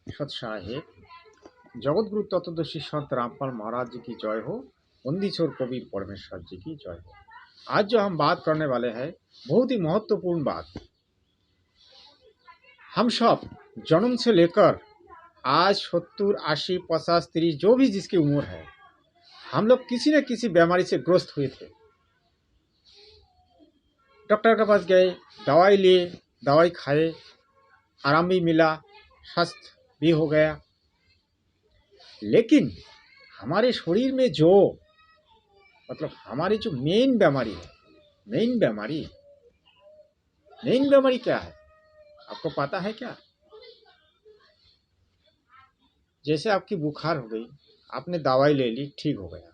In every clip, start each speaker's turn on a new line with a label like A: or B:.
A: सत साहेब, जगतगुरु तत्वदर्शी संत रामपाल महाराज जी की जय हो। बंदीछोर कबीर परमेश्वर जी की जय हो। आज जो हम बात करने वाले हैं, बहुत ही महत्वपूर्ण बात। हम सब जन्म से लेकर आज 70, 80, 50, 30 जो भी जिसकी उम्र है, हम लोग किसी न किसी बीमारी से ग्रस्त हुए थे। डॉक्टर के पास गए, दवाई लिए, दवाई खाए, आराम भी मिला, स्वस्थ भी हो गया। लेकिन हमारे शरीर में जो हमारी जो मेन बीमारी है, मेन बीमारी क्या है आपको पता है क्या? जैसे आपकी बुखार हो गई, आपने दवाई ले ली, ठीक हो गया।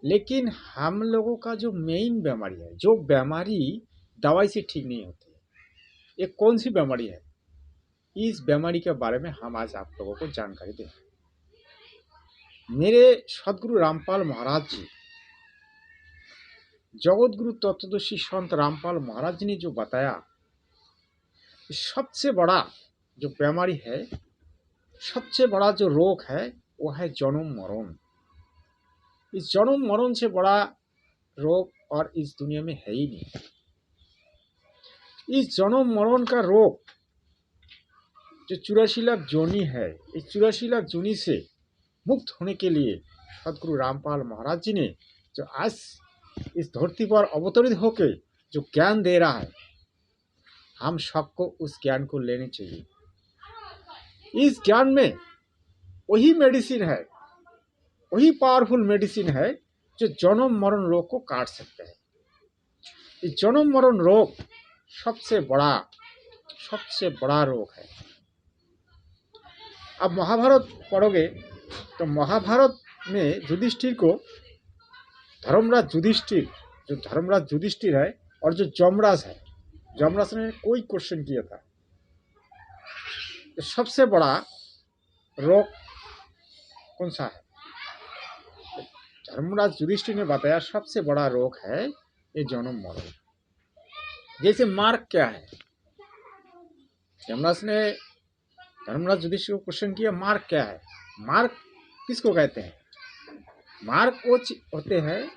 A: लेकिन हम लोगों का जो मेन बीमारी है, जो बीमारी दवाई से ठीक नहीं होती, ये कौन सी बीमारी है? इस बीमारी के बारे में हम आज आप लोगों को जानकारी दें। मेरे सदगुरु रामपाल महाराज जी, जगतगुरु तत्वदर्शी संत रामपाल महाराज जी ने जो बताया, सबसे बड़ा जो बीमारी है, सबसे बड़ा जो रोग है, वो है जन्म मरण। इस जन्म मरण से बड़ा रोग और इस दुनिया में है ही नहीं। इस जन्म मरण का रोग जो 84 लाख जोनी है, इस 84 लाख जोनी से मुक्त होने के लिए सदगुरु रामपाल महाराज जी ने जो आज इस धरती पर अवतरित होकर जो ज्ञान दे रहा है, हम सबको उस ज्ञान को लेनी चाहिए। इस ज्ञान में वही मेडिसिन है, वही पावरफुल मेडिसिन है जो जन्म मरण रोग को काट सकते हैं। इस जन्म मरण रोग सबसे बड़ा रोग है। अब महाभारत पढ़ोगे तो महाभारत में युधिष्ठिर को धर्मराज युधिष्ठिर है और जो जमराज है, जमराज ने कोई क्वेश्चन किया था, तो सबसे बड़ा रोग कौन सा है? धर्मराज युधिष्ठिर ने बताया सबसे बड़ा रोग है ये जन्म मरण। जैसे मार्ग क्या है, यमराज ने धर्मराज युधिष्ठिर को क्वेश्चन किया, मार्ग क्या है? मार्ग किसको कहते हैं? मार्ग वो होते हैं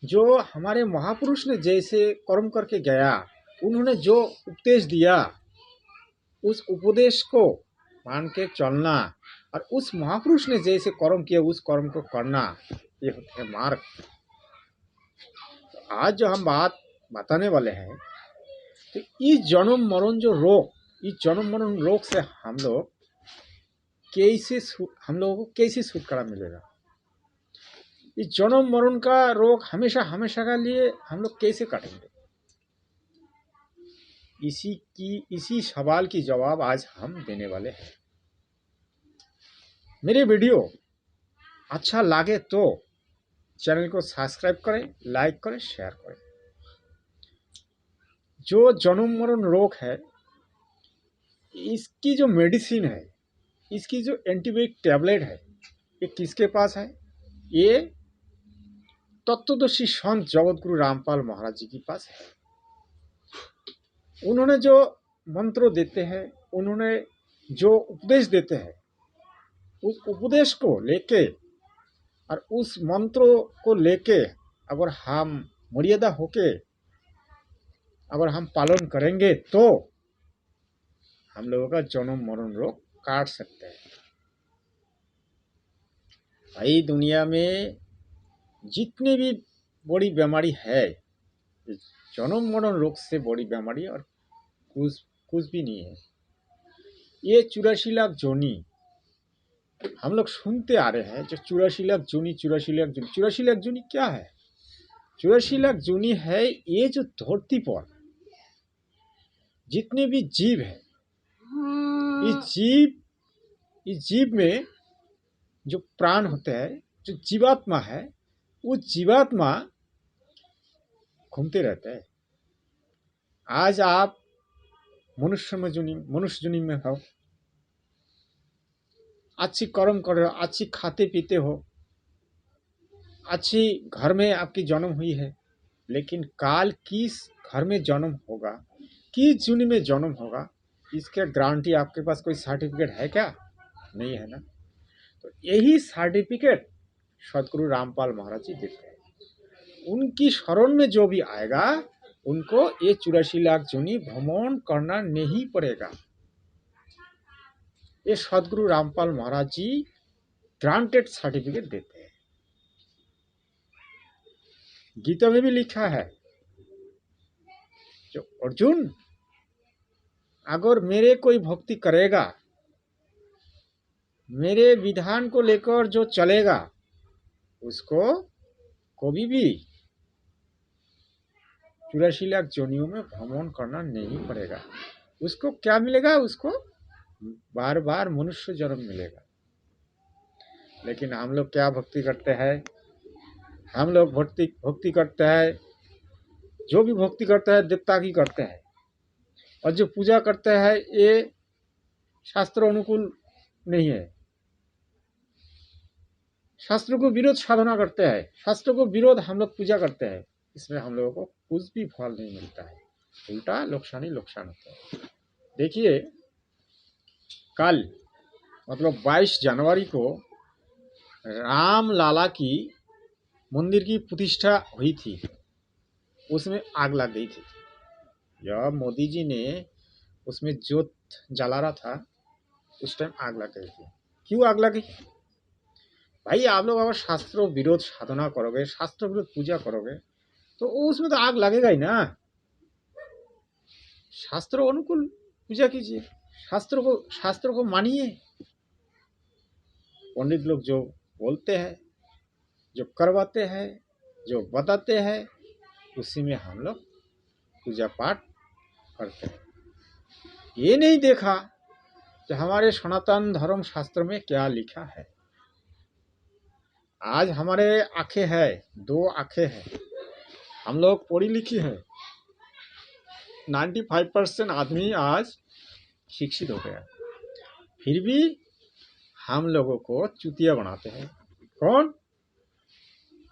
A: जो हमारे महापुरुष ने जैसे कर्म करके गया, उन्होंने जो उपदेश दिया, उस उपदेश को मान के चलना, और उस महापुरुष ने जैसे कर्म किया उस कर्म को करना, ये होते हैं मार्ग। आज जो हम बात बताने वाले हैं, तो इस जन्म मरण जो रोग, इस जन्म मरण रोग से हम लोगों को कैसे छुटकारा मिलेगा? इस जन्म मरण का रोग हमेशा के लिए हम लोग कैसे काटेंगे? इसी सवाल की जवाब आज हम देने वाले हैं। मेरे वीडियो अच्छा लगे तो चैनल को सब्सक्राइब करें, लाइक करें, शेयर करें। जो जन्म मरण रोग है, इसकी जो मेडिसिन है, इसकी जो एंटीबायोटिक टैबलेट है, ये किसके पास है? ये तत्वदर्शी संत जगतगुरु रामपाल महाराज जी के पास है। उन्होंने जो मंत्र देते हैं, उन्होंने जो उपदेश देते हैं, उस उपदेश को लेके और उस मंत्र को लेके अगर हम मर्यादा होके अगर हम पालन करेंगे तो हम लोगों का जन्म मरण रोग काट सकते हैं। भाई, दुनिया में जितनी भी बड़ी बीमारी है, जन्म मरण रोग से बड़ी बीमारी और कुछ भी नहीं है। ये 84 लाख जोनी हम लोग सुनते आ रहे हैं, जो 84 लाख जोनी 84 लाख जोनी क्या है? 84 लाख जोनी है ये जो धरती पर जितने भी जीव है, इस जीव में जो प्राण होते हैं, जो जीवात्मा है, वो जीवात्मा घूमते रहते हैं। आज आप मनुष्य जुनी में हो, अच्छी कर्म कर रहे हो, अच्छी खाते पीते हो, अच्छी घर में आपकी जन्म हुई है, लेकिन काल किस घर में जन्म होगा, किस जुनी में जन्म होगा, इसके गारंटी आपके पास कोई सर्टिफिकेट है क्या? नहीं है ना। तो यही सर्टिफिकेट सदगुरु रामपाल महाराज जी देते हैं। उनकी शरण में जो भी आएगा उनको ये 84 लाख जोनी भ्रमण करना नहीं पड़ेगा। ये सदगुरु रामपाल महाराज जी ग्रांटेड सर्टिफिकेट देते हैं। गीता में भी लिखा है, जो अर्जुन अगर मेरे कोई भक्ति करेगा, मेरे विधान को लेकर जो चलेगा, उसको कभी भी 84 लाख जोनियों में भ्रमण करना नहीं पड़ेगा। उसको क्या मिलेगा? उसको बार बार मनुष्य जन्म मिलेगा। लेकिन हम लोग क्या भक्ति करते हैं? हम लोग भक्ति करते हैं, जो भी भक्ति करता है देवता की करते हैं, और जो पूजा करते हैं ये शास्त्र अनुकूल नहीं है। शास्त्र को विरोध साधना करते हैं, शास्त्र को विरोध हम लोग पूजा करते हैं। इसमें हम लोगों को कुछ भी फल नहीं मिलता है, उल्टा नुकसान ही नुकसान होता है। देखिए, कल मतलब 22 जनवरी को राम लाला की मंदिर की प्रतिष्ठा हुई थी, उसमें आग लग गई थी। जब मोदी जी ने उसमें जोत जला रहा था, उस टाइम आग लग गई थी। क्यों आग लगी? भाई आप लोग अगर शास्त्रों विरोध साधना करोगे, शास्त्र विरोध पूजा करोगे, तो उसमें तो आग लगेगा ही ना। शास्त्रों अनुकूल पूजा कीजिए, शास्त्र को मानिए। पंडित लोग जो बोलते हैं, जो करवाते हैं, जो बताते हैं, उसी में हम लोग पूजा पाठ करते हैं। ये नहीं देखा कि हमारे सनातन धर्म शास्त्र में क्या लिखा है। आज हमारे आंखें हैं, 2 आंखें हैं, हम लोग पढ़ी लिखी है। 95% आदमी आज शिक्षित हो गया, फिर भी हम लोगों को चूतिया बनाते हैं। कौन?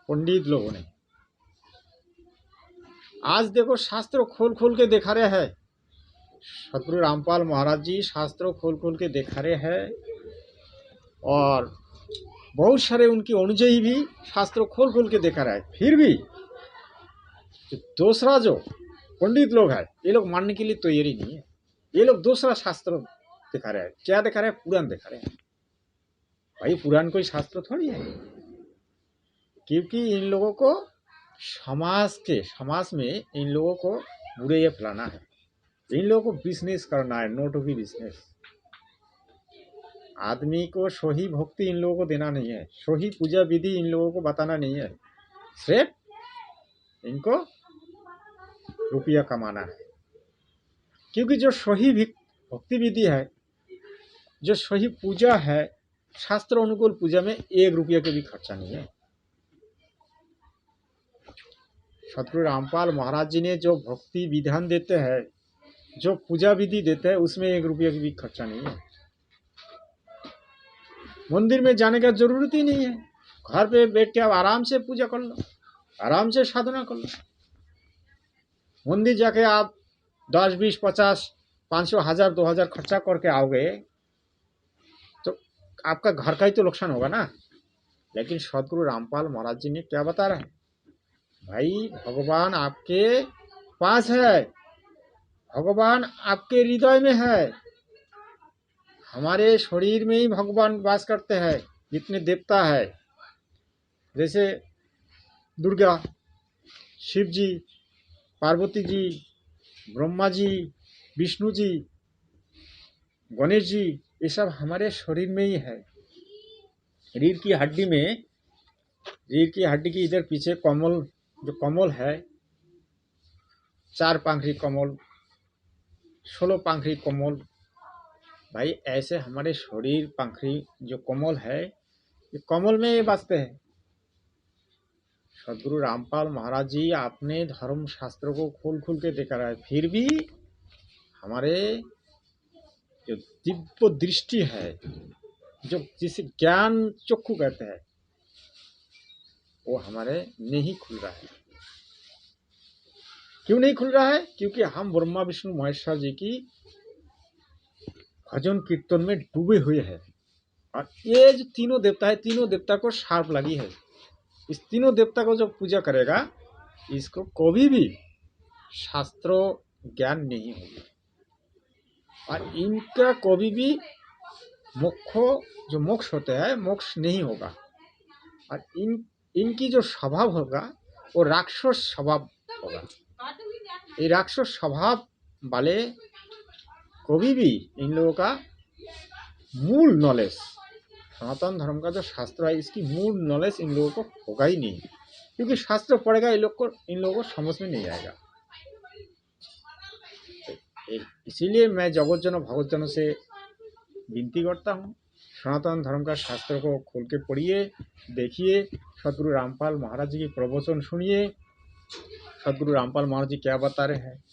A: पंडित लोगों ने। आज देखो, शास्त्र खोल खोल के दिखा रहे हैं। सदगुरु रामपाल महाराज जी शास्त्रों खोल खोल के दिखा रहे हैं, और बहुत सारे उनके अनुयायी भी शास्त्रों खोल खोल के दिखा रहे हैं। फिर भी दूसरा जो पंडित लोग हैं, ये लोग मानने के लिए तैयारी नहीं है। ये लोग दूसरा शास्त्र दिखा रहे हैं। क्या दिखा रहे हैं? पुराण दिखा रहे हैं। भाई पुराण कोई शास्त्र थोड़ी है, क्योंकि इन लोगों को समाज में इन लोगों को बुरे फैलाना है। इन लोगों को बिजनेस करना है, नो टू बी बिजनेस। आदमी को सही भक्ति इन लोगों को देना नहीं है, सही पूजा विधि इन लोगों को बताना नहीं है, सिर्फ इनको रुपया कमाना है। क्योंकि जो सही भक्ति विधि है, जो सही पूजा है, शास्त्र अनुकूल पूजा में 1 रुपया के भी खर्चा नहीं है। सदगुरु रामपाल महाराज जी ने जो भक्ति विधान देते हैं, जो पूजा विधि देते हैं, उसमें 1 रुपया की भी खर्चा नहीं है। मंदिर में जाने का जरूरत ही नहीं है। घर पे बैठ के आप आराम से पूजा कर लो, आराम से साधना कर लो। मंदिर जाके आप 10, 20, 50, 500, 1000, 2000 खर्चा करके आओगे तो आपका घर का ही तो नुकसान होगा ना। लेकिन सदगुरु रामपाल महाराज जी ने क्या बता रहे हैं? भाई भगवान आपके पास है, भगवान आपके हृदय में है। हमारे शरीर में ही भगवान वास करते हैं। जितने देवता है, जैसे दुर्गा, शिव जी, पार्वती जी, ब्रह्मा जी, विष्णु जी, गणेश जी, ये सब हमारे शरीर में ही है। रीढ़ की हड्डी में, रीढ़ की हड्डी की इधर पीछे कमल, जो कमल है, 4 पंखड़ी कमल, 16 पंखड़ी कमल। भाई ऐसे हमारे शरीर पंखड़ी जो कमल है, ये कमल में ये बसते हैं। सदगुरु रामपाल महाराज जी आपने धर्म शास्त्र को खोल खोल के देखा रहा है, फिर भी हमारे जो दिव्य दृष्टि है, जो जिसे ज्ञान चक्षु कहते हैं, वो हमारे नहीं खुल रहा है। क्यों नहीं खुल रहा है? क्योंकि हम ब्रह्मा विष्णु महेश्वर जी की भजन कीर्तन में डूबे हुए हैं। और ये जो तीनों देवता है, तीनों देवता को शार्प लगी है। इस तीनों देवता को जो पूजा करेगा, इसको कभी भी शास्त्रों ज्ञान नहीं होगी और इनका कभी भी जो मोक्ष होते हैं, मोक्ष नहीं होगा। और इनकी जो स्वभाव होगा वो राक्षस स्वभाव होगा। ये राक्षस स्वभाव वाले कभी भी इन लोगों का मूल नॉलेज, सनातन धर्म का जो शास्त्र है, इसकी मूल नॉलेज इन लोगों को होगा ही नहीं, क्योंकि शास्त्र पढ़ेगा इन लोगों को समझ में नहीं आएगा। इसीलिए मैं जगतजनों भगतजनों से विनती करता हूँ, सनातन धर्म का शास्त्र को खोल के पढ़िए, देखिए, सदगुरु रामपाल महाराज जी की प्रवचन सुनिए। सदगुरु रामपाल महाराज जी क्या बता रहे हैं,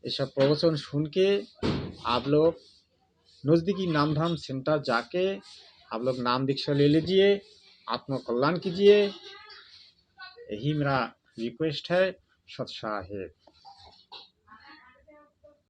A: ये सब प्रवचन सुन के आप लोग नज़दीकी नाम धाम सेंटर जाके आप लोग नाम दीक्षा ले लीजिए, आत्म कल्याण कीजिए। यही मेरा रिक्वेस्ट है। सत साहेब।